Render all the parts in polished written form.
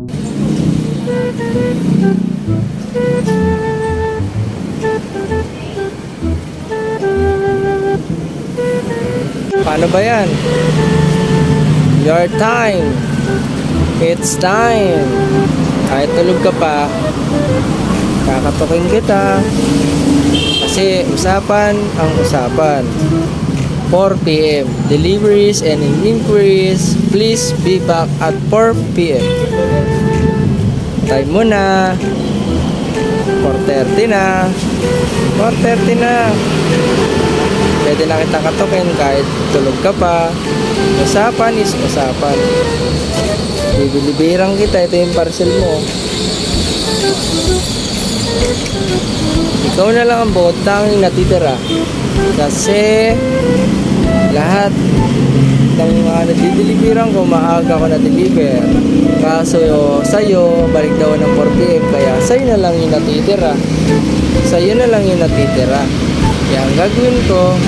Paano ba yan? Your time. It's time. Kahit tulog ka pa, kakatukin kita. Kasi usapan ang usapan. 4 p.m. Deliveries and inquiries, please be back at 4 p.m. Time mo na. 4:30 na. 4:30 na. Pwede na kita katukin kahit tulog ka pa. Usapan is usapan. Bibilibirang kita. Ito yung parcel mo. Ikaw na lang ang bukod tanging natitira. Kasi lahat ng mga nadideliveran ko, maaga ko na-deliver. Kaso sa'yo, balik daw ng 4 p.m. Kaya sa'yo na lang yung natitira. Sa'yo na lang yung natitira. Kaya ang gagawin ko,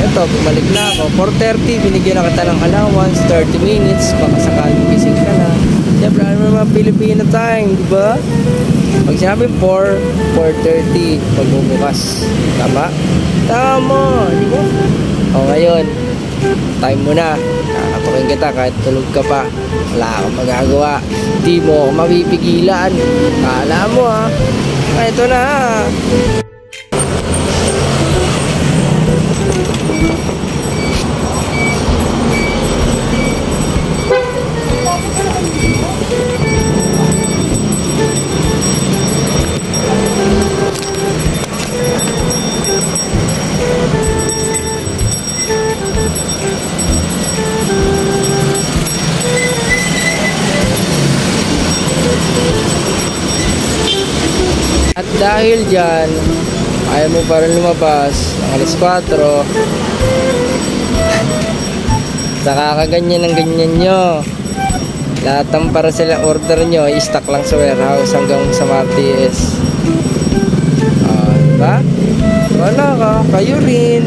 eto, bumalik na ako. 4:30, binigyan na kita ng allowance, 30 minutes, baka sakaling gising ka na. Siyempre, ano naman Filipino time, di ba? Pag sinabi 4:30, pagbubukas. Tama? Tama, di ba? O ngayon, time mo na. Kakatukin kita kahit tulog ka pa. Wala akong magagawa. Di mo ako mapipigilan. Kala mo ha. Ito na. At dahil dyan, ayaw mo pa rin lumabas ng alas 4. Sa kakaganyan ng ganyan nyo, lahat ng para sila order nyo, i-stock lang sa warehouse hanggang sa Martes. Diba? Wala ka, kayo rin.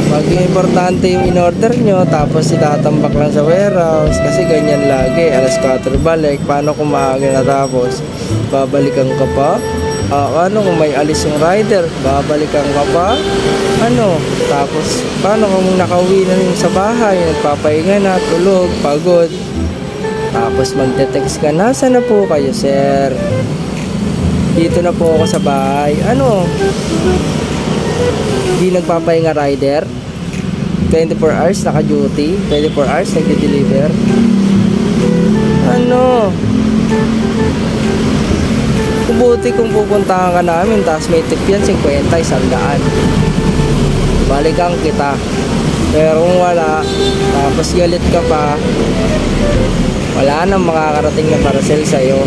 Pag importante yung in-order nyo, tapos itatambak lang sa warehouse. Kasi ganyan lagi, alas 4 balik. Paano kung maaga natapos? Babalikan ka pa? Ano kung may alis yung rider, babalikan ka pa? Ano? Tapos, paano kung nakauwi na rin sa bahay, nagpapahinga na, tulog, pagod? Tapos magte-text ka, nasaan na po kayo, sir? Dito na po ako sa bahay. Ano? Hindi nagpapahinga rider? 24 hours naka-duty? 24 hours nagde-deliver? Ano? Kubuti kung pupuntahan ka namin, tapos may tip yan, 50, 100. Balikan kita. Pero kung wala, tapos galit ka pa, wala nang makakarating na parcel sa'yo.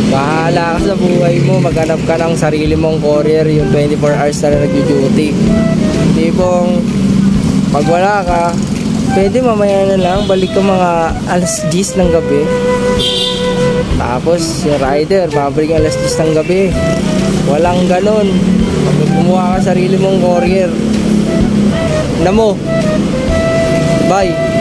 Bahala ka sa buhay mo, maghanap ka ng sarili mong courier, yung 24 hours na nag-duty. Tipong, pag wala ka, pwede mamaya na lang, balik ka mga alas 10 ng gabi. Tapos yung rider, babalik alas 10 ng gabi. Walang ganon. Pag kumuha ka sarili mong courier, na mo. Bye.